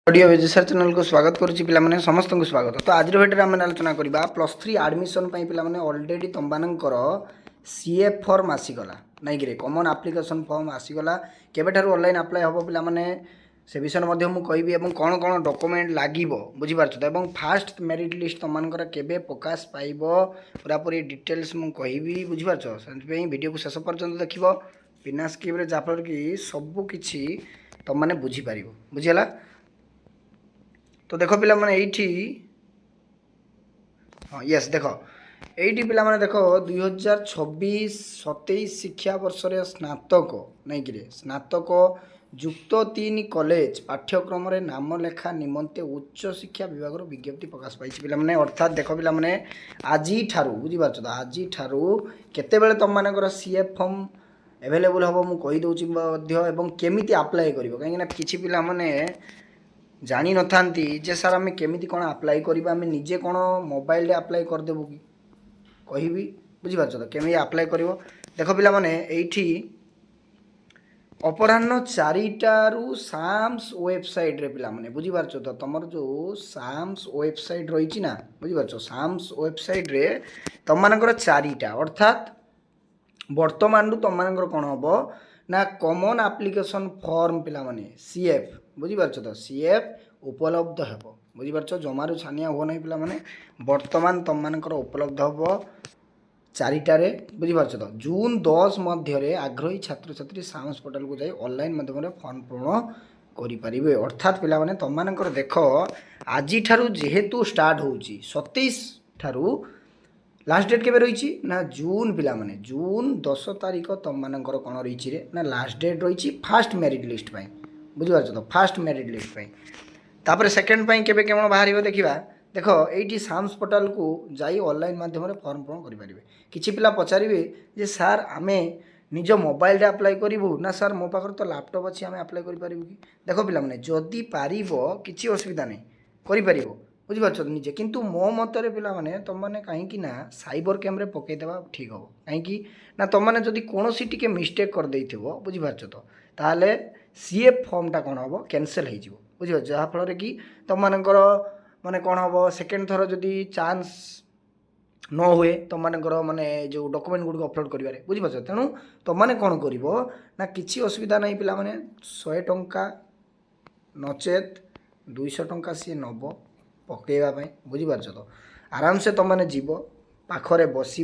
Audio विजेसर channel को स्वागत करुच्ची पे समस्त को स्वागत। तो आज भिडियो आम आलोचना करवा +3 आडमिशन पे ऑलरेडी तुम मानकर सीए फॉर्म आसीगला नाई कि कॉमन एप्लिकेशन फॉर्म आसीगला केबेठारु ऑनलाइन अप्लाई हम पे से विषय मुझे कहि कौन कौन डॉक्यूमेंट लगे बुझीपार तो फास्ट मेरिट लिस्ट तुम मानकर केबे प्रकाश पाइब पूरापूरी डिटेल्स मुझे कहि बुझीपार से वीडियो को शेष पर्यंत देख बिना स्किप जहाँफल कि सबकि तुम मैंने बुझीपार बुझीगला। तो देख पिला माने एठी हाँ यस देख एठी पिला माने देख 2026-27 शिक्षा वर्ष रे स्नातक नहीं कि स्नातक युक्त 3 कॉलेज पाठ्यक्रम रे नाम लेखा निमंते उच्च शिक्षा विभाग रो विज्ञप्ति प्रकाश पाई पिला माने अर्थात देख पिला माने आजी ठारू बुझी पारछ तो आजी ठारू केते बेले तुम मानकर सीएफ फॉर्म अवेलेबल हम मु कहि दउची मध्य एवं केमिति अप्लाई करिवो काहे ना किछि पिला माने जानी न था जे सार आम केमी कौन आप्लाय करवा आम निजे कौन मोबाइल आप्लाय करदेबू कि कहि बुझीपार तो केमी आप्लाय कर देख पिला माने एठी अपराह्न 4टारू साम्स वेबसाइट रे पिला माने बुझीपार तो तुम जो साम्स वेबसाइट रही ना बुझीपार साम्स वेबसाइट रे तुम मानकर 4टा अर्थात वर्तमान तुम मानकर कौन हम ना कॉमन एप्लिकेशन फॉर्म पिला माने सीएफ बुझीपार तो सीएफ उपलब्ध हे बुझीपार जमारू छानिया हो ना पिला माने वर्तमान तुम मानकर उपलब्ध हम 4टारे बुझीपार तो जून 10 मध्य आग्रही छात्र छात्री साउंस पोर्टाल को जाई ऑनलाइन माध्यम फॉर्म पूर्ण करें अर्थात पिला माने तुम मानकर देख आज ठारू जेहेतु स्टार्ट होची 27 ठारू लास्ट डेट के रही ना जून पिला माने जून 10 तारिख तुम मानकर कौन रही रे ना लास्ट डेट रही फास्ट मेरिट लिस्ट पाई बुझीपार तो फास्ट मेरिट लिस्ट पाई तापर सेकेंड पाई केबे केवल बाहर देखा देख ये साम्स पोर्टाल को जाई ऑनलाइन माध्यम फॉर्म पूर्ण करेंगे किसी पिला पचारे जे सार आमे निज मोबाइल रे अप्लाई करूँ ना सार मो पाखर तो लैपटॉप अच्छी आम अप्लाई करें कि देख पिला माने जदि पार किसी असुविधा नहीं कर बुझीपार निजे किंतु मो मतरे पिला माने तुम माने कहीं ना साइबर कैम्रे पकईदेवा ठीक हम कहीं ना तुम मैंने जदि कौन टी मिस्टेक कर देथिबो बुझीपार तो ताले सीएफ फॉर्मटा कौन हम कैंसल हो बुझीपार जहाँफल कि तुम मानकर माने कौन हम सेकेंड थर जदि चांस न हुए तुम मानकर माने जो डॉक्यूमेंट गुड़ अपलोड करेंगे बुझीपार तेणु तुम मैंने कौन कर ना किसी असुविधा नहीं पिला माने 100 टंका नचेत 200 टंका सी नब पकईवाई बुझीपार तो आराम से तुम मैंने जीव पाखरे बस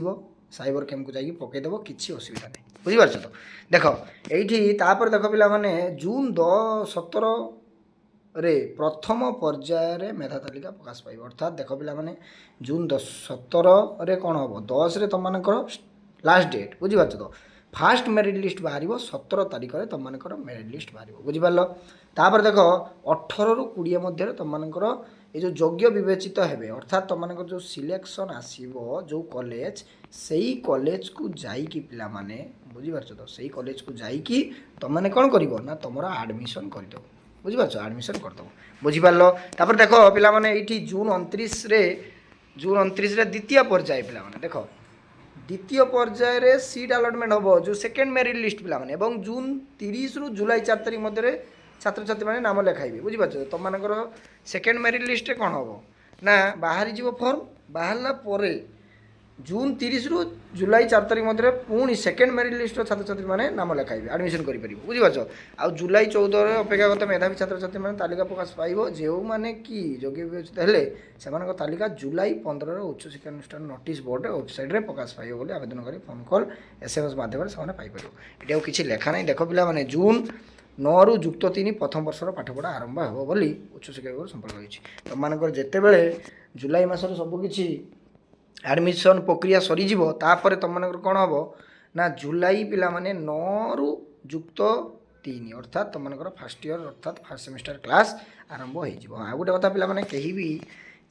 साइबर कैम्प को जाकि पकईदेव किसी असुविधा नहीं बुझीपार तो देख ये देख पिला माने जून 17 रे प्रथम पर्यायर मेधा तालिका प्रकाश पाइब अर्थात देख पिला माने जून 17 रे कौन हम 10 रे तुम मानकर लास्ट डेट बुझीपार तो फास्ट मेरिट लिस्ट बाहर 17 तारिख में तुम मानकर मेरिट लिस्ट बाहर बुझीपार तापर देख 18 ରୁ 20 मध्य तुम मानकर ये जो योग्य विवेचित हेबे अर्थात तुम मानकर जो सिलेक्शन आसीबो जो कॉलेज सेही कॉलेज को जाइकी पिला माने बुझीपार तो सेही कॉलेज को जाइकी तुम माने कौन करिवो ना तुमरा एडमिशन करदो बुझीपार एडमिशन करदो बुझीपार तापर देख पिला माने एठी जून 29 रे द्वितीय पर्याय पिला माने देख द्वितीय पर्यायर सीट अलटमेंट हम जो सेकेंड मेरिट लिस्ट पिला माने एवं जून 30 ରୁ जुलाई 4 तारिख मध्य छात्र छात्री मैंने नाम लिखाइबे बुझीपार तुम मानकर सेकेंड मेरिट लिस्ट कौन हम ना बाहरी जीव फॉर्म बाहरला परे जून 30 ରୁ जुलाई 4 तारिख मध्य पुणी सेकेंड मेरिट लिस्ट छात्र छात्री मैंने नाम लिखाइबे एडमिशन करेंगे बुझीपार आ जुलाई 14 अपेक्षागत मेधावी छात्र छात्री मैंने तालिका प्रकाश पाइब जो मैंने कि योग्य विवेचित हेले से तालिका जुलाई 15 उच्च शिक्षा अनुष्ठान नोटिस बोर्ड वेबसाइट रे प्रकाश पाइब बोली आवेदन कर फोन कॉल एसएमएस माध्यम से पाइपर ये किसी लेखा नहीं देख पिला माने जून 9 ରୁ ଯୁକ୍ତ 3 प्रथम वर्षर पाठपढ़ा आरंभ हो बोली उच्च शिक्षा विभाग संपर्क होती तुम मानकर जिते बड़े जुलाई मसर सबकि एडमिशन प्रक्रिया सरीज तापर तुम मानकर कौन हम ना जुलाई पिला माने 9 ରୁ ଯୁକ୍ତ 3 अर्थात तुम मानकर फास्ट ईयर अर्थात फास्ट सेमिस्टर क्लास आरंभ हो आ गोटे कथा पिला माने कहीं भी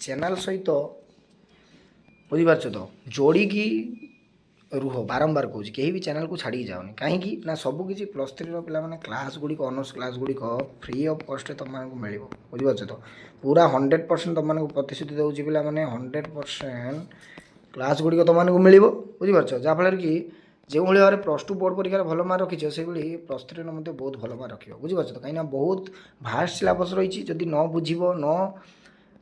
चैनल सहित बुझीपार तो जोड़िकी रुह बारंबार कौच कहीं भी चैनल को छाड़ी जाओनी कहीं ना सबकि +3 पे क्लास गुड़िक ऑनर्स क्लास गुड़िक फ्री ऑफ कॉस्ट तुम मानक मिल बुझीपार तो पूरा 100% तुम मानक प्रतिश्रुति दूसरी पे 100% क्लास गुड़िक तुम मानक मिल बुझीपार जहाँफल कि ଯେଉଁଭଳି ଭାବରେ +2 ବୋର୍ଡ଼ ପରୀକ୍ଷାରେ ଭଲ ମାର୍କ ରଖିଛ ସେଇଭଳି +3ରେ ମଧ୍ୟ ବହୁତ ଭଲ ମାର୍କ ରଖିବ ବୁଝିପାରୁଛ ତ କାହିଁକିନା ବହୁତ ଭାଷ୍ଟ ସିଲାବସ୍ ରହିଛି ଯଦି ନ ବୁଝିବ ନ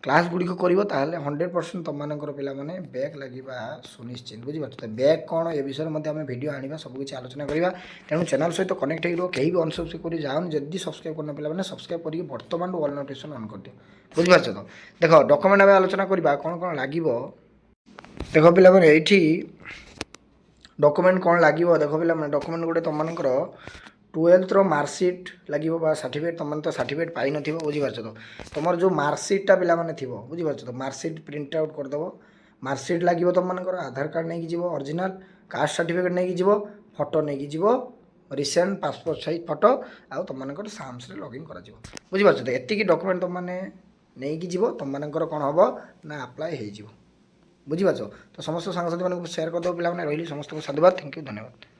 କ୍ଲାସ୍ ଗୁଡ଼ିକ କରିବ ତାହେଲେ 100% ତୁମମାନଙ୍କର ପିଲାମାନେ ବ୍ୟାକ୍ ଲାଗିବା ସୁନିଶ୍ଚିତ ବୁଝିପାରୁଛ ତ ବ୍ୟାକ୍ କ'ଣ ଏ ବିଷୟରେ ମଧ୍ୟ ଆମେ ଭିଡ଼ିଓ ଆଣିବା ସବୁକିଛି ଆଲୋଚନା କରିବା ତେଣୁ ଚ୍ୟାନେଲ୍ ସହିତ କନେକ୍ଟ ହେଇକି ରୁହ କେହି ବି ଅନସବସ୍କ୍ରାଇବ୍ କରି ଯାଉନି ଯଦି ସବସ୍କ୍ରାଇବ୍ କରିନ ପିଲାମାନେ ସବସ୍କ୍ରାଇବ୍ କରିକି ବର୍ତ୍ତମାନରୁ ଅଲ୍ ନୋଟିଫିକେସନ୍ ଅନ୍ କରିଦିଅ ବୁଝିପାରୁଛ ତ ଦେଖ ଡକୁମେଣ୍ଟ ଆମେ ଆଲୋଚନା କରିବା କ'ଣ କ'ଣ ଲାଗିବ ଦେଖ ପିଲାମାନେ ଏଇଠି ଡକୁମେଣ୍ଟ କ'ଣ ଲାଗିବ ଦେଖ ପିଲାମାନେ ଡକୁମେଣ୍ଟ ଗୋଟେ ତୁମମାନଙ୍କର 12th ମାର୍କସିଟ୍ ଲାଗିବ ବା ସାର୍ଟିଫିକେଟ୍ ତୁମମାନେ ତ ସାର୍ଟିଫିକେଟ୍ ପାଇନଥିବ ବୁଝିପାରୁଛ ତ ତୁମର ଯେଉଁ ମାର୍କସିଟ୍ଟା ପିଲାମାନେ ଥିବ ବୁଝିପାରୁଛ ତ ମାର୍କସିଟ୍ ପ୍ରିଣ୍ଟ ଆଉଟ୍ କରିଦେବ ମାର୍କସିଟ୍ ଲାଗିବ ତୁମମାନଙ୍କର ଆଧାର କାର୍ଡ଼ ନେଇକି ଯିବ ଅରିଜିନାଲ୍ କାଷ୍ଟ ସାର୍ଟିଫିକେଟ୍ ନେଇକି ଯିବ ଫଟୋ ନେଇକି ଯିବ ରିସେଣ୍ଟ ପାସପୋର୍ଟ ସାଇଜ୍ ଫଟୋ ଆଉ ତୁମମାନଙ୍କର ସାମ୍ସରେ ଲଗ୍ଇନ୍ କରାଯିବ ବୁଝିପାରୁଛ ତ ଏତିକି ଡକୁମେଣ୍ଟ ତୁମମାନେ ନେଇକି ଯିବ ତୁମମାନଙ୍କର କ'ଣ ହେବ ନା ଆପ୍ଲାଏ ହେଇଯିବ ବୁଝିପାରୁଛ ତ ସମସ୍ତ ସାଙ୍ଗସାଥିମାନଙ୍କୁ ସେୟାର କରିଦେବ ପିଲାମାନେ ରହିଲି ସମସ୍ତଙ୍କୁ ସାଧୁବାଦ ଥ୍ୟାଙ୍କ ୟୁ ଧନ୍ୟବାଦ।